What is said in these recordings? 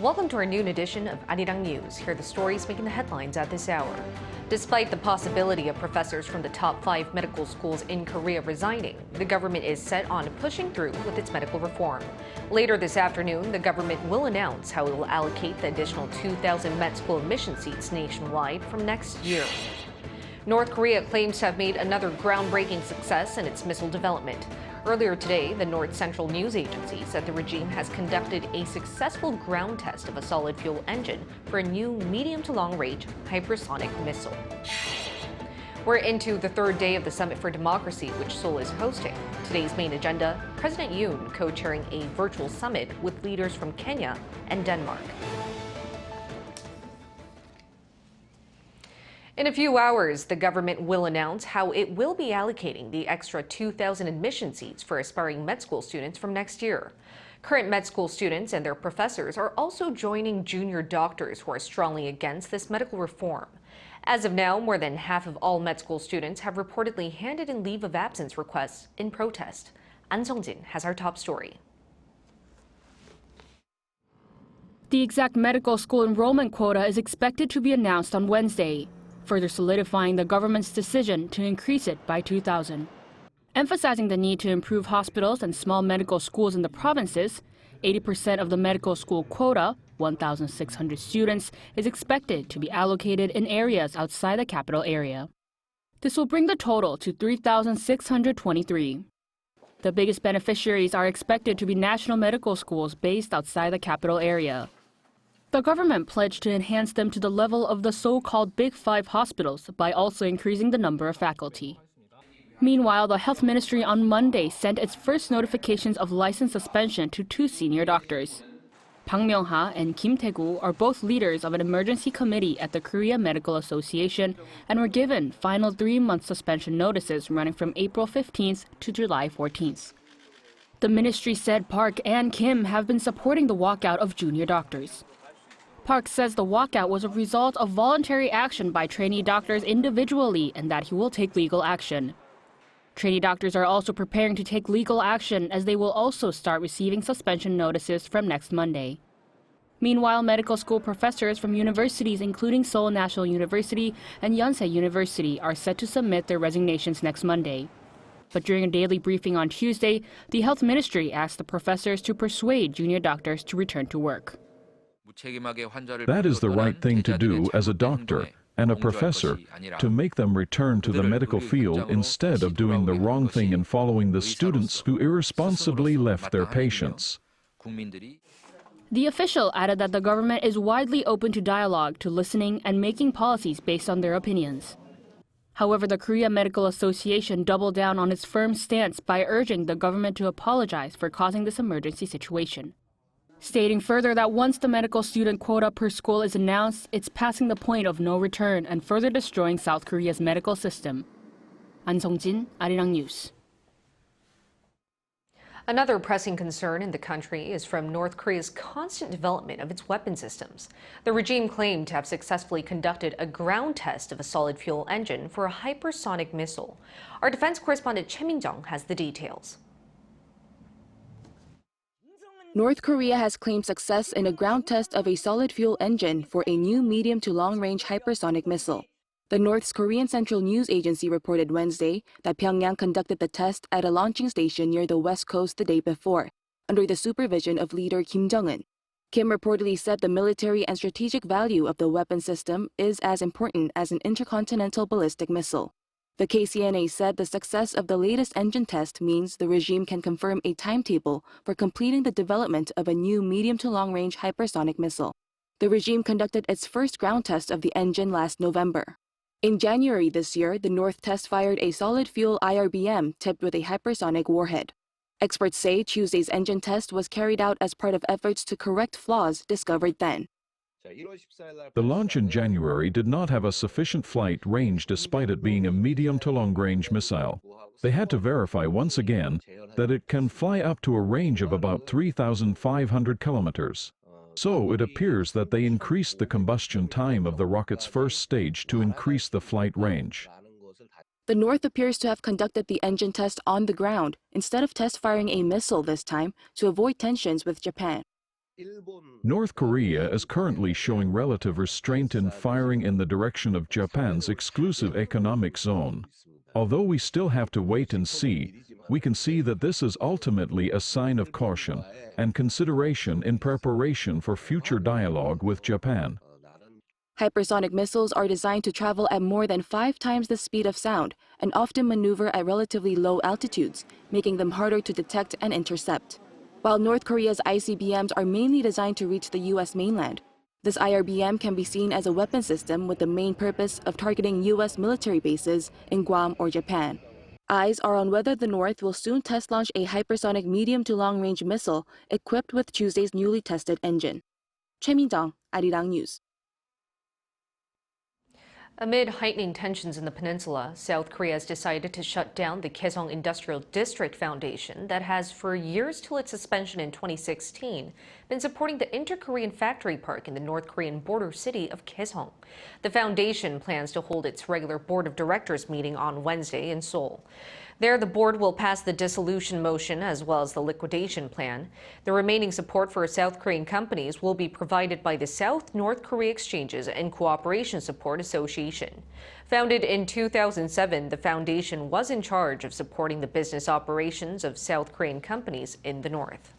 Welcome to our noon edition of Arirang News. Here are the stories making the headlines at this hour. Despite the possibility of professors from the top 5 medical schools in Korea resigning, the government is set on pushing through with its medical reform. Later this afternoon, the government will announce how it will allocate the additional 2,000 med school admission seats nationwide from next year. North Korea claims to have made another groundbreaking success in its missile development. Earlier today, the North Central News Agency said the regime has conducted a successful ground test of a solid fuel engine for a new medium to long-range hypersonic missile. We're into the third day of the Summit for Democracy, which Seoul is hosting. Today's main agenda, President Yoon co-chairing a virtual summit with leaders from Kenya and Denmark. In a few hours, the government will announce how it will be allocating the extra 2,000 admission seats for aspiring med school students from next year. Current med school students and their professors are also joining junior doctors who are strongly against this medical reform. As of now, more than half of all med school students have reportedly handed in leave of absence requests in protest. An Sung-jin has our top story. The exact medical school enrollment quota is expected to be announced on Wednesday, further solidifying the government's decision to increase it by 2,000. Emphasizing the need to improve hospitals and small medical schools in the provinces, 80% of the medical school quota, 1,600 students, is expected to be allocated in areas outside the capital area. This will bring the total to 3,623. The biggest beneficiaries are expected to be national medical schools based outside the capital area. The government pledged to enhance them to the level of the so-called Big Five hospitals by also increasing the number of faculty. Meanwhile, the Health Ministry on Monday sent its first notifications of license suspension to 2 senior doctors. Bang Myung-ha and Kim Tae-gu are both leaders of an emergency committee at the Korea Medical Association and were given final 3-month suspension notices running from April 15th to July 14th. The ministry said Park and Kim have been supporting the walkout of junior doctors. Park says the walkout was a result of voluntary action by trainee doctors individually and that he will take legal action. Trainee doctors are also preparing to take legal action as they will also start receiving suspension notices from next Monday. Meanwhile, medical school professors from universities including Seoul National University and Yonsei University are set to submit their resignations next Monday. But during a daily briefing on Tuesday, the Health Ministry asked the professors to persuade junior doctors to return to work. That is the right thing to do as a doctor and a professor, to make them return to the medical field instead of doing the wrong thing and following the students who irresponsibly left their patients. The official added that the government is widely open to dialogue, to listening and making policies based on their opinions. However, the Korea Medical Association doubled down on its firm stance by urging the government to apologize for causing this emergency situation. Stating further that once the medical student quota per school is announced, it's passing the point of no return and further destroying South Korea's medical system. An Sung-jin, Arirang News. Another pressing concern in the country is from North Korea's constant development of its weapon systems. The regime claimed to have successfully conducted a ground test of a solid fuel engine for a hypersonic missile. Our defense correspondent Choi Min-jung has the details. North Korea has claimed success in a ground test of a solid fuel engine for a new medium to long-range hypersonic missile. The North Korean Central News Agency reported Wednesday that Pyongyang conducted the test at a launching station near the west coast the day before, under the supervision of leader Kim Jong-un. Kim reportedly said the military and strategic value of the weapon system is as important as an intercontinental ballistic missile. The KCNA said the success of the latest engine test means the regime can confirm a timetable for completing the development of a new medium to long-range hypersonic missile. The regime conducted its first ground test of the engine last November. In January this year, the North test fired a solid fuel IRBM tipped with a hypersonic warhead. Experts say Tuesday's engine test was carried out as part of efforts to correct flaws discovered then. The launch in January did not have a sufficient flight range despite it being a medium to long-range missile. They had to verify once again that it can fly up to a range of about 3,500 kilometers. So it appears that they increased the combustion time of the rocket's first stage to increase the flight range. The North appears to have conducted the engine test on the ground instead of test firing a missile this time to avoid tensions with Japan. North Korea is currently showing relative restraint in firing in the direction of Japan's exclusive economic zone. Although we still have to wait and see, we can see that this is ultimately a sign of caution and consideration in preparation for future dialogue with Japan. Hypersonic missiles are designed to travel at more than 5 times the speed of sound and often maneuver at relatively low altitudes, making them harder to detect and intercept. While North Korea's ICBMs are mainly designed to reach the U.S. mainland, this IRBM can be seen as a weapon system with the main purpose of targeting U.S. military bases in Guam or Japan. Eyes are on whether the North will soon test launch a hypersonic medium to long-range missile equipped with Tuesday's newly tested engine. Choi Min-jung, Arirang News. Amid heightening tensions in the peninsula, South Korea has decided to shut down the Kesong Industrial District Foundation that has, for years till its suspension in 2016, been supporting the inter-Korean factory park in the North Korean border city of Kesong. The foundation plans to hold its regular board of directors meeting on Wednesday in Seoul. There, the board will pass the dissolution motion as well as the liquidation plan. The remaining support for South Korean companies will be provided by the South North Korea Exchanges and Cooperation Support Association. Founded in 2007, the foundation was in charge of supporting the business operations of South Korean companies in the north.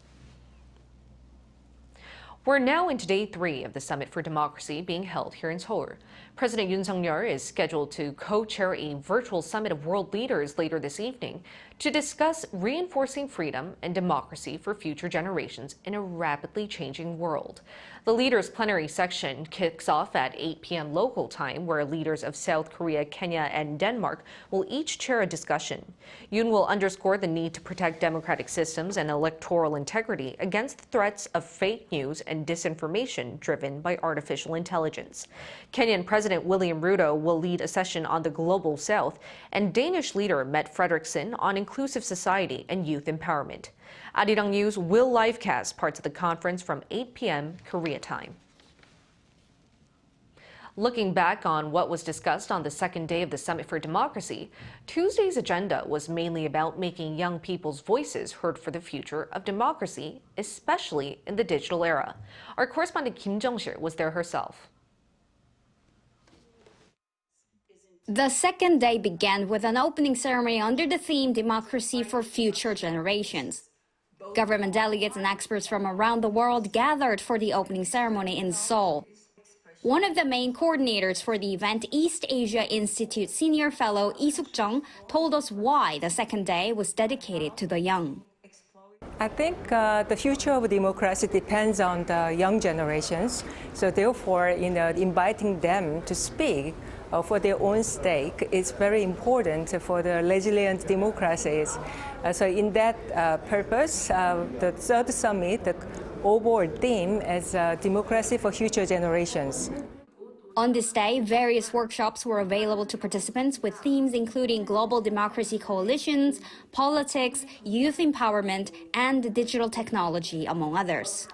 We're now into day 3 of the Summit for Democracy being held here in Seoul. President Yoon is scheduled to co-chair a virtual summit of world leaders later this evening to discuss reinforcing freedom and democracy for future generations in a rapidly changing world. The leaders' plenary section kicks off at 8 p.m. local time, where leaders of South Korea, Kenya, and Denmark will each chair a discussion. Yoon will underscore the need to protect democratic systems and electoral integrity against the threats of fake news and disinformation driven by artificial intelligence. Kenyan President William Ruto will lead a session on the global south, and Danish leader Mette Frederiksen on inclusive society and youth empowerment. Arirang News will livecast parts of the conference from 8 p.m. Korea time. Looking back on what was discussed on the second day of the Summit for Democracy, Tuesday's agenda was mainly about making young people's voices heard for the future of democracy, especially in the digital era. Our correspondent Kim Jung-sil was there herself. The second day began with an opening ceremony under the theme Democracy for Future Generations. Government delegates and experts from around the world gathered for the opening ceremony in Seoul. One of the main coordinators for the event, East Asia Institute Senior Fellow Lee Suk-jung, told us why the second day was dedicated to the young. I think the future of democracy depends on the young generations. So therefore, inviting them to speak for their own stake is very important for the resilient democracies. So in that purpose, the third summit, the overall theme is democracy for future generations. On this day, various workshops were available to participants with themes including global democracy coalitions, politics, youth empowerment, and digital technology, among others.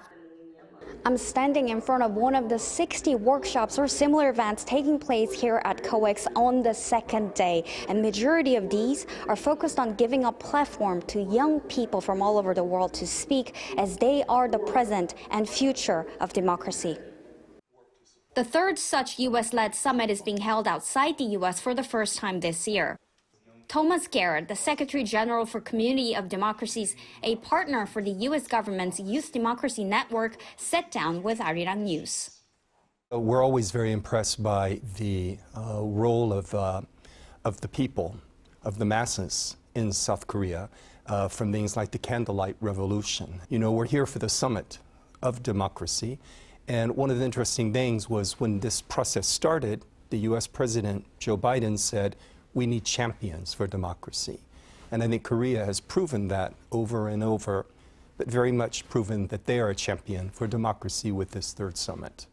I'm standing in front of one of the 60 workshops or similar events taking place here at COEX on the second day. And majority of these are focused on giving a platform to young people from all over the world to speak, as they are the present and future of democracy. The third such U.S.-led summit is being held outside the U.S. for the first time this year. Thomas Garrett, the Secretary General for Community of Democracies, a partner for the U.S. government's Youth Democracy Network, sat down with Arirang News. We're always very impressed by the role of the people, of the masses in South Korea, from things like the Candlelight Revolution. You know, we're here for the Summit of Democracy. And one of the interesting things was when this process started, the U.S. President Joe Biden said, we need champions for democracy. And I think Korea has proven that over and over, but very much proven that they are a champion for democracy with this third summit.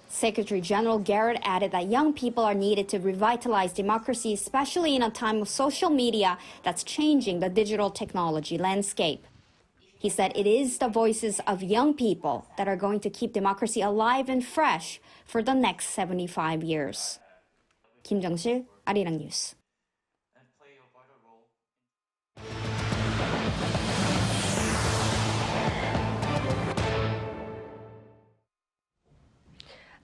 Secretary General Garrett added that young people are needed to revitalize democracy, especially in a time of social media that's changing the digital technology landscape. He said it is the voices of young people that are going to keep democracy alive and fresh for the next 75 years. Kim Jung-sil, Arirang News.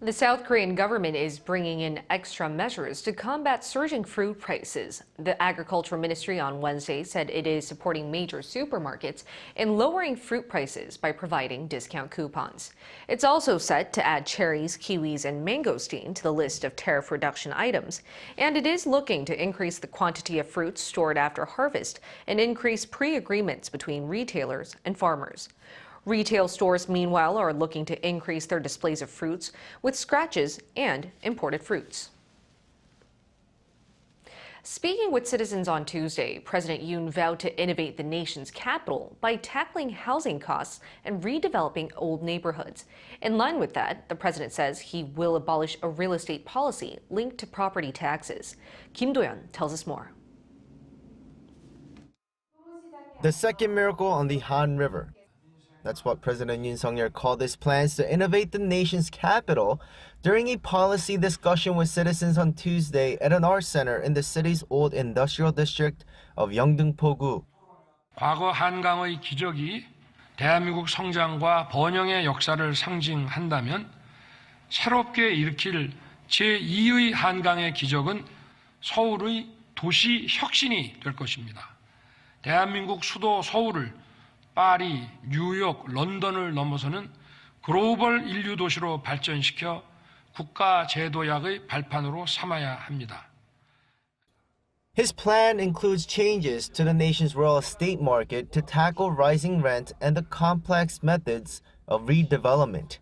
The South Korean government is bringing in extra measures to combat surging fruit prices. The Agriculture Ministry on Wednesday said it is supporting major supermarkets in lowering fruit prices by providing discount coupons. It's also set to add cherries, kiwis, and mangosteen to the list of tariff reduction items. And it is looking to increase the quantity of fruits stored after harvest and increase pre-agreements between retailers and farmers. Retail stores, meanwhile, are looking to increase their displays of fruits with scratches and imported fruits. Speaking with citizens on Tuesday, President Yoon vowed to innovate the nation's capital by tackling housing costs and redeveloping old neighborhoods. In line with that, the president says he will abolish a real estate policy linked to property taxes. Kim Do-yeon tells us more. The second miracle on the Han River. That's what President Yoon Suk-yeol called his plans to innovate the nation's capital during a policy discussion with citizens on Tuesday at an art center in the city's old industrial district of Yeongdeung-pogu. 과거 한강의 기적이 대한민국 성장과 번영의 역사를 상징한다면 새롭게 일으킬 제2의 한강의 기적은 서울의 도시 혁신이 될 것입니다. 대한민국 수도 서울을 파리, 뉴욕, 런던을 넘어서는 글로벌 인류 도시로 발전시켜 국가 제도약의 발판으로 삼아야 합니다. His plan includes changes to the nation's real estate market to tackle rising rent and the complex methods of redevelopment.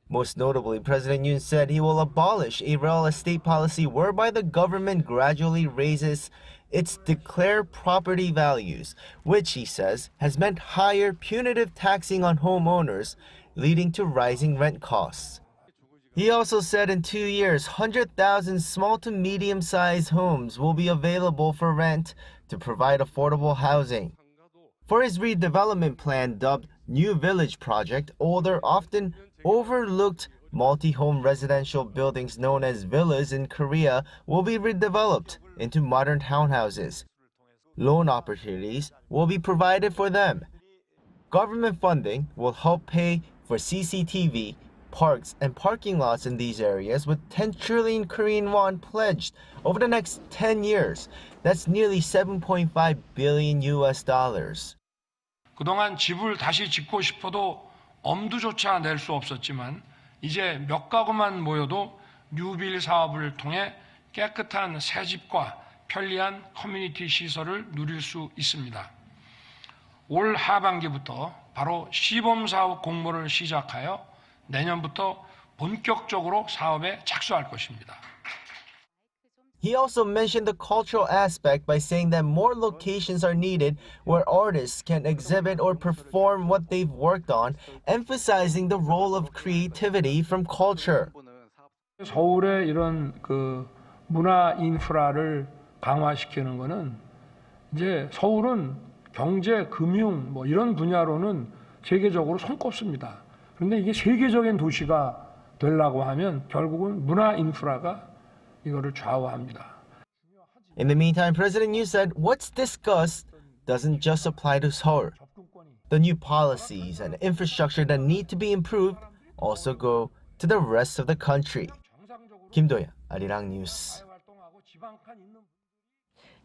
Most notably, President Yoon said he will abolish a real estate policy whereby the government gradually raises its declared property values, which he says has meant higher punitive taxing on homeowners, leading to rising rent costs. He also said in 2 years, 100,000 small to medium-sized homes will be available for rent to provide affordable housing. For his redevelopment plan dubbed New Village Project, older, often overlooked multi-home residential buildings known as villas in Korea will be redeveloped into modern townhouses. Loan opportunities will be provided for them. Government funding will help pay for CCTV, parks, and parking lots in these areas with 10 trillion Korean won pledged over the next 10 years. That's nearly $7.5 billion US dollars. 그동안 집을 다시 짓고 싶어도 엄두조차 낼 수 없었지만 이제 몇 가구만 모여도 뉴빌 사업을 통해 깨끗한 새집과 편리한 커뮤니티 시설을 누릴 수 있습니다. 올 하반기부터 바로 시범 사업 공모를 시작하여 내년부터 본격적으로 사업에 착수할 것입니다. He also mentioned the cultural aspect by saying that more locations are needed where artists can exhibit or perform what they've worked on, emphasizing the role of creativity from culture. 서울의 이런 문화 인프라를 강화시키는 거는 이제 서울은 경제, 금융 이런 분야로는 세계적으로 손꼽습니다. 그런데 이게 세계적인 도시가 되려고 하면 결국은 문화 인프라가 이거를 좌우합니다. In the meantime, President Yoon said what's discussed doesn't just apply to Seoul. The new policies and infrastructure that need to be improved also go to the rest of the country. Kim Do-yeon, Arirang News.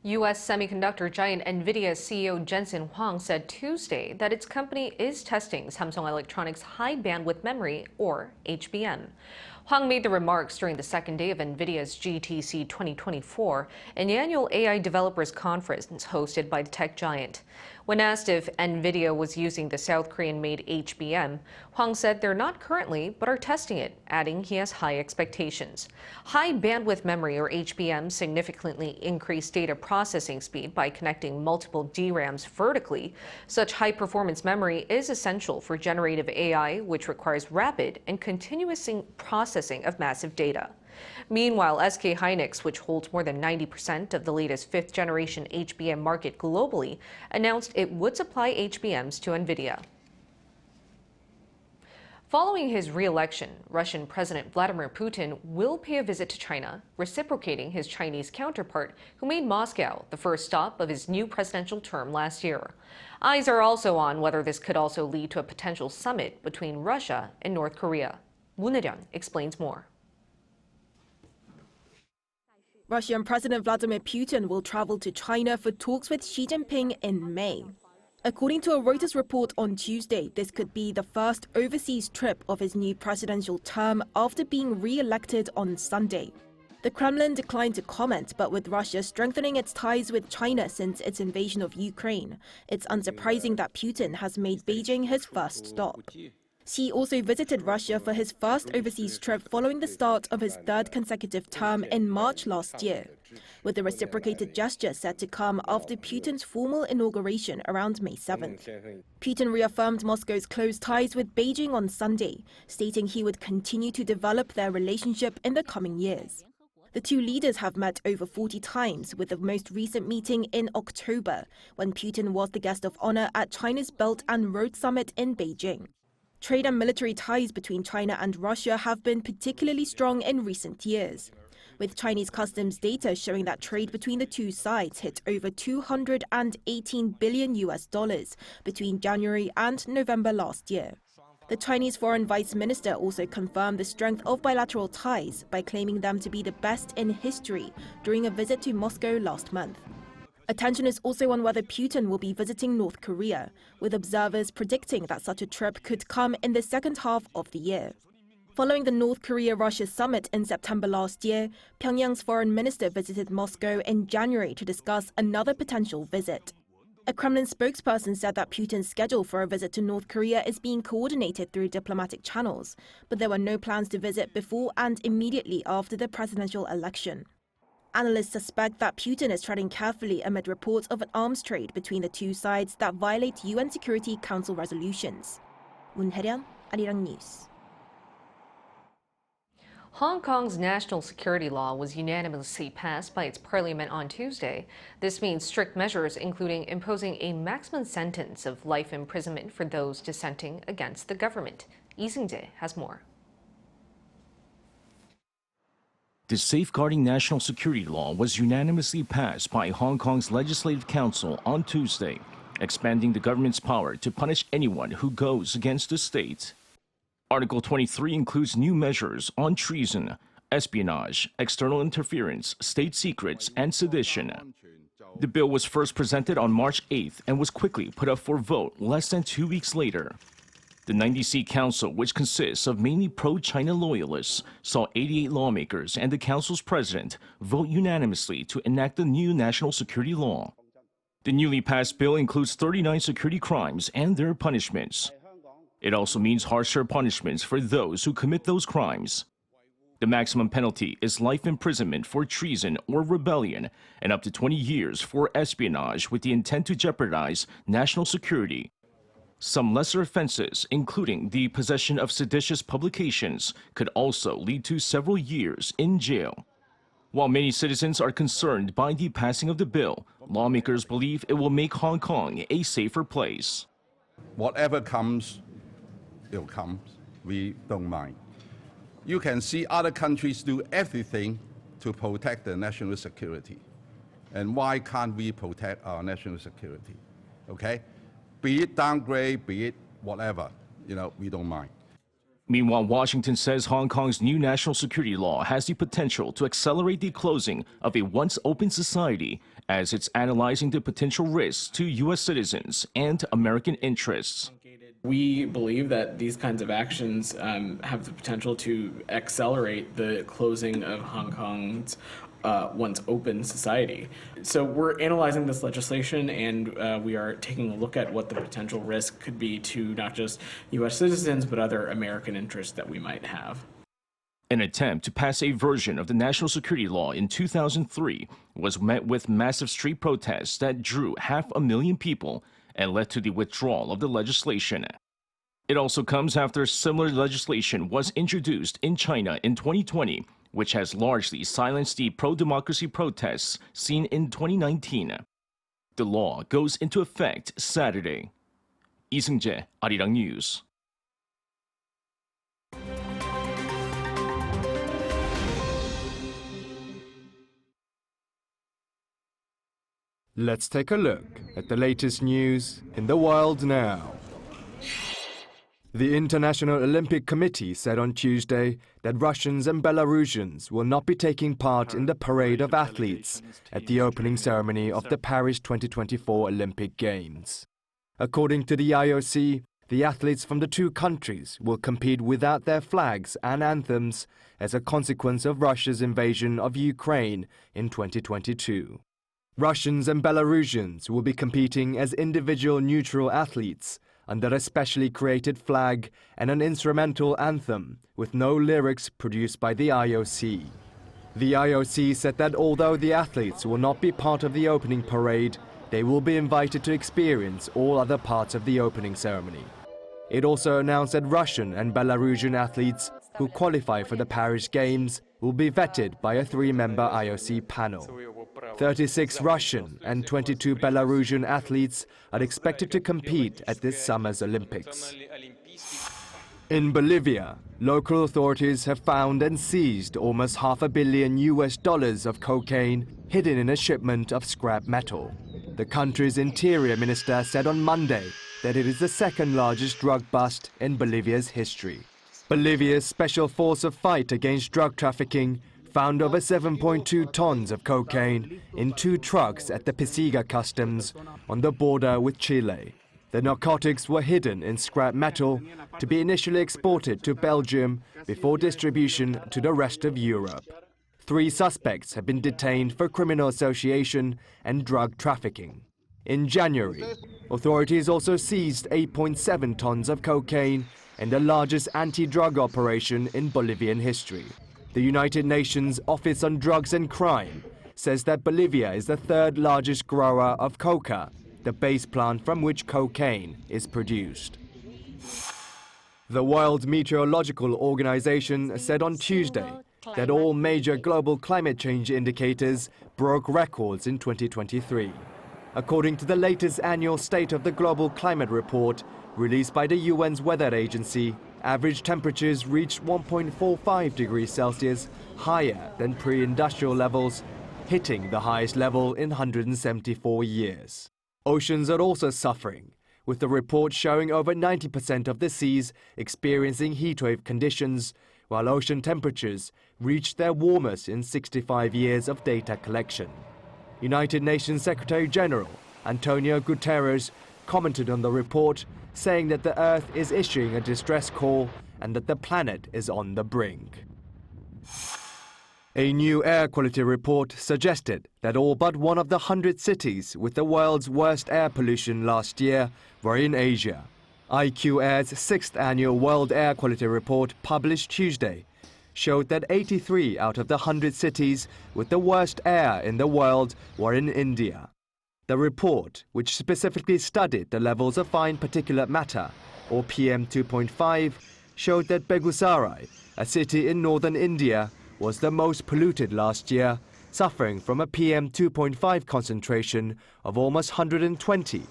U.S. semiconductor giant Nvidia CEO Jensen Huang said Tuesday that its company is testing Samsung Electronics' high-bandwidth memory, or HBM. Huang made the remarks during the second day of Nvidia's GTC 2024, an annual AI developers conference hosted by the tech giant. When asked if Nvidia was using the South Korean-made HBM, Huang said they're not currently, but are testing it, adding he has high expectations. High bandwidth memory, or HBM, significantly increased data processing speed by connecting multiple DRAMs vertically. Such high-performance memory is essential for generative AI, which requires rapid and continuous processing of massive data. Meanwhile, SK hynix, which holds more than 90% of the latest fifth-generation HBM market globally, announced it would supply HBMs to Nvidia. Following his re-election, Russian President Vladimir Putin will pay a visit to China, reciprocating his Chinese counterpart, who made Moscow the first stop of his new presidential term last year. Eyes are also on whether this could also lead to a potential summit between Russia and North Korea. Moon explains more. Russian President Vladimir Putin will travel to China for talks with Xi Jinping in May. According to a Reuters report on Tuesday, this could be the first overseas trip of his new presidential term after being re-elected on Sunday. The Kremlin declined to comment, but with Russia strengthening its ties with China since its invasion of Ukraine, it's unsurprising that Putin has made Beijing his first stop. Xi also visited Russia for his first overseas trip following the start of his third consecutive term in March last year, with the reciprocated gesture set to come after Putin's formal inauguration around May 7th. Putin reaffirmed Moscow's close ties with Beijing on Sunday, stating he would continue to develop their relationship in the coming years. The two leaders have met over 40 times, with the most recent meeting in October, when Putin was the guest of honor at China's Belt and Road Summit in Beijing. Trade and military ties between China and Russia have been particularly strong in recent years, with Chinese customs data showing that trade between the two sides hit over $218 billion between January and November last year. The Chinese Foreign Vice Minister also confirmed the strength of bilateral ties by claiming them to be the best in history during a visit to Moscow last month. Attention is also on whether Putin will be visiting North Korea, with observers predicting that such a trip could come in the second half of the year. Following the North Korea-Russia summit in September last year, Pyongyang's foreign minister visited Moscow in January to discuss another potential visit. A Kremlin spokesperson said that Putin's schedule for a visit to North Korea is being coordinated through diplomatic channels, but there were no plans to visit before and immediately after the presidential election. Analysts suspect that Putin is treading carefully amid reports of an arms trade between the two sides that violate UN Security Council resolutions. Moon, Arirang News. Hong Kong's national security law was unanimously passed by its parliament on Tuesday. This means strict measures, including imposing a maximum sentence of life imprisonment for those dissenting against the government. Lee Seung-jae has more. The Safeguarding National Security Law was unanimously passed by Hong Kong's Legislative Council on Tuesday, expanding the government's power to punish anyone who goes against the state. Article 23 includes new measures on treason, espionage, external interference, state secrets, and sedition. The bill was first presented on March 8th and was quickly put up for vote less than 2 weeks later. The 90-seat council, which consists of mainly pro-China loyalists, saw 88 lawmakers and the council's president vote unanimously to enact the new national security law. The newly passed bill includes 39 security crimes and their punishments. It also means harsher punishments for those who commit those crimes. The maximum penalty is life imprisonment for treason or rebellion and up to 20 years for espionage with the intent to jeopardize national security. Some lesser offenses, including the possession of seditious publications, could also lead to several years in jail. While many citizens are concerned by the passing of the bill, lawmakers believe it will make Hong Kong a safer place. Whatever comes, it'll come. We don't mind. You can see other countries do everything to protect their national security. And why can't we protect our national security? Okay? Be it downgrade, be it whatever, we don't mind. Meanwhile, Washington says Hong Kong's new national security law has the potential to accelerate the closing of a once open society as it's analyzing the potential risks to U.S. citizens and American interests. We believe that these kinds of actions have the potential to accelerate the closing of Hong Kong's once open society. So we're analyzing this legislation and we are taking a look at what the potential risk could be to not just U.S. citizens, but other American interests that we might have. An attempt to pass a version of the national security law in 2003 was met with massive street protests that drew 500,000 people and led to the withdrawal of the legislation. It also comes after similar legislation was introduced in China in 2020, which has largely silenced the pro-democracy protests seen in 2019. The law goes into effect Saturday. Lee Seung-jae, Arirang News. Let's take a look at the latest news in the world now. The International Olympic Committee said on Tuesday that Russians and Belarusians will not be taking part in the parade of athletes at the opening ceremony of the Paris 2024 Olympic Games. According to the IOC, the athletes from the two countries will compete without their flags and anthems as a consequence of Russia's invasion of Ukraine in 2022. Russians and Belarusians will be competing as individual neutral athletes under a specially created flag and an instrumental anthem with no lyrics produced by the IOC. The IOC said that although the athletes will not be part of the opening parade, they will be invited to experience all other parts of the opening ceremony. It also announced that Russian and Belarusian athletes who qualify for the Paris Games will be vetted by a three-member IOC panel. 36 Russian and 22 Belarusian athletes are expected to compete at this summer's Olympics. In Bolivia, local authorities have found and seized almost $500 million of cocaine hidden in a shipment of scrap metal. The country's interior minister said on Monday that it is the second largest drug bust in Bolivia's history. Bolivia's Special Force of Fight Against Drug Trafficking found over 7.2 tons of cocaine in 2 trucks at the Pisiga customs on the border with Chile. The narcotics were hidden in scrap metal to be initially exported to Belgium before distribution to the rest of Europe. 3 suspects have been detained for criminal association and drug trafficking. In January, authorities also seized 8.7 tons of cocaine in the largest anti-drug operation in Bolivian history. The United Nations Office on Drugs and Crime says that Bolivia is the 3rd largest grower of coca, the base plant from which cocaine is produced. The World Meteorological Organization said on Tuesday that all major global climate change indicators broke records in 2023. According to the latest annual State of the Global Climate Report released by the UN's Weather Agency, average temperatures reached 1.45 degrees Celsius higher than pre-industrial levels, hitting the highest level in 174 years. Oceans are also suffering, with the report showing over 90% of the seas experiencing heatwave conditions, while ocean temperatures reached their warmest in 65 years of data collection. United Nations Secretary General Antonio Guterres commented on the report, saying that the Earth is issuing a distress call and that the planet is on the brink. A new air quality report suggested that all but one of the 100 cities with the world's worst air pollution last year were in Asia. IQAir's 6th annual World Air Quality Report, published Tuesday, showed that 83 out of the 100 cities with the worst air in the world were in India. The report, which specifically studied the levels of fine particulate matter, or PM2.5, showed that Begusarai, a city in northern India, was the most polluted last year, suffering from a PM2.5 concentration of almost 120,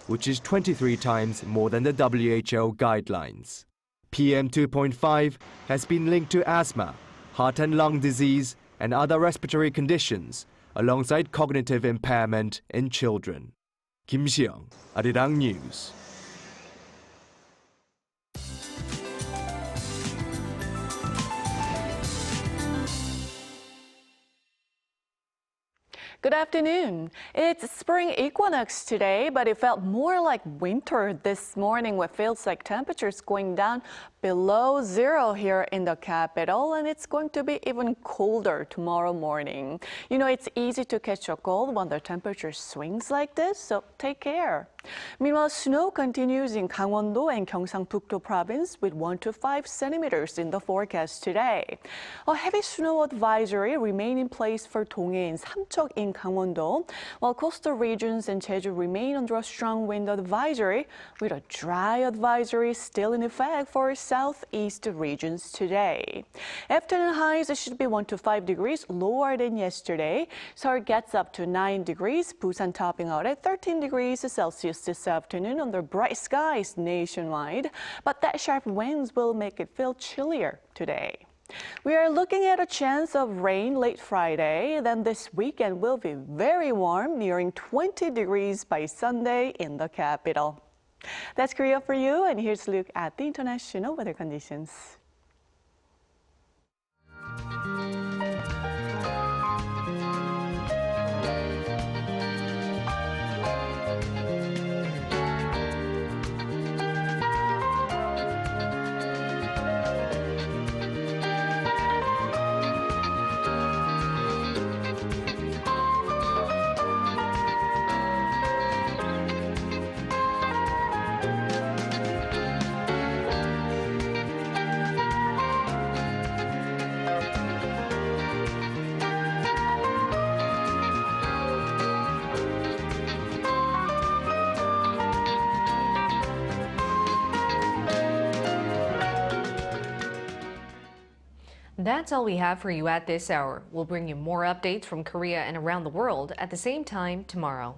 which is 23 times more than the WHO guidelines. PM2.5 has been linked to asthma, heart and lung disease, and other respiratory conditions, alongside cognitive impairment in children. Kim Seong, Arirang News. Good afternoon. It's spring equinox today, but it felt more like winter this morning with feels like temperatures going down below 0 here in the capital, and it's going to be even colder tomorrow morning. You know, it's easy to catch a cold when the temperature swings like this, so take care. Meanwhile, snow continues in Gangwon-do and Gyeongsang-pukto province with 1 to 5 centimeters in the forecast today. A heavy snow advisory remains in place for Donghae and Samcheok in Gangwon-do, while coastal regions and Jeju remain under a strong wind advisory, with a dry advisory still in effect for southeast regions today. Afternoon highs should be 1 to 5 degrees lower than yesterday. Seoul gets up to 9 degrees, Busan topping out at 13 degrees Celsius this afternoon under bright skies nationwide, but that sharp winds will make it feel chillier today. We are looking at a chance of rain late Friday, then this weekend will be very warm, nearing 20 degrees by Sunday in the capital. That's Korea for you, and here's a look at the international weather conditions. That's all we have for you at this hour. We'll bring you more updates from Korea and around the world at the same time tomorrow.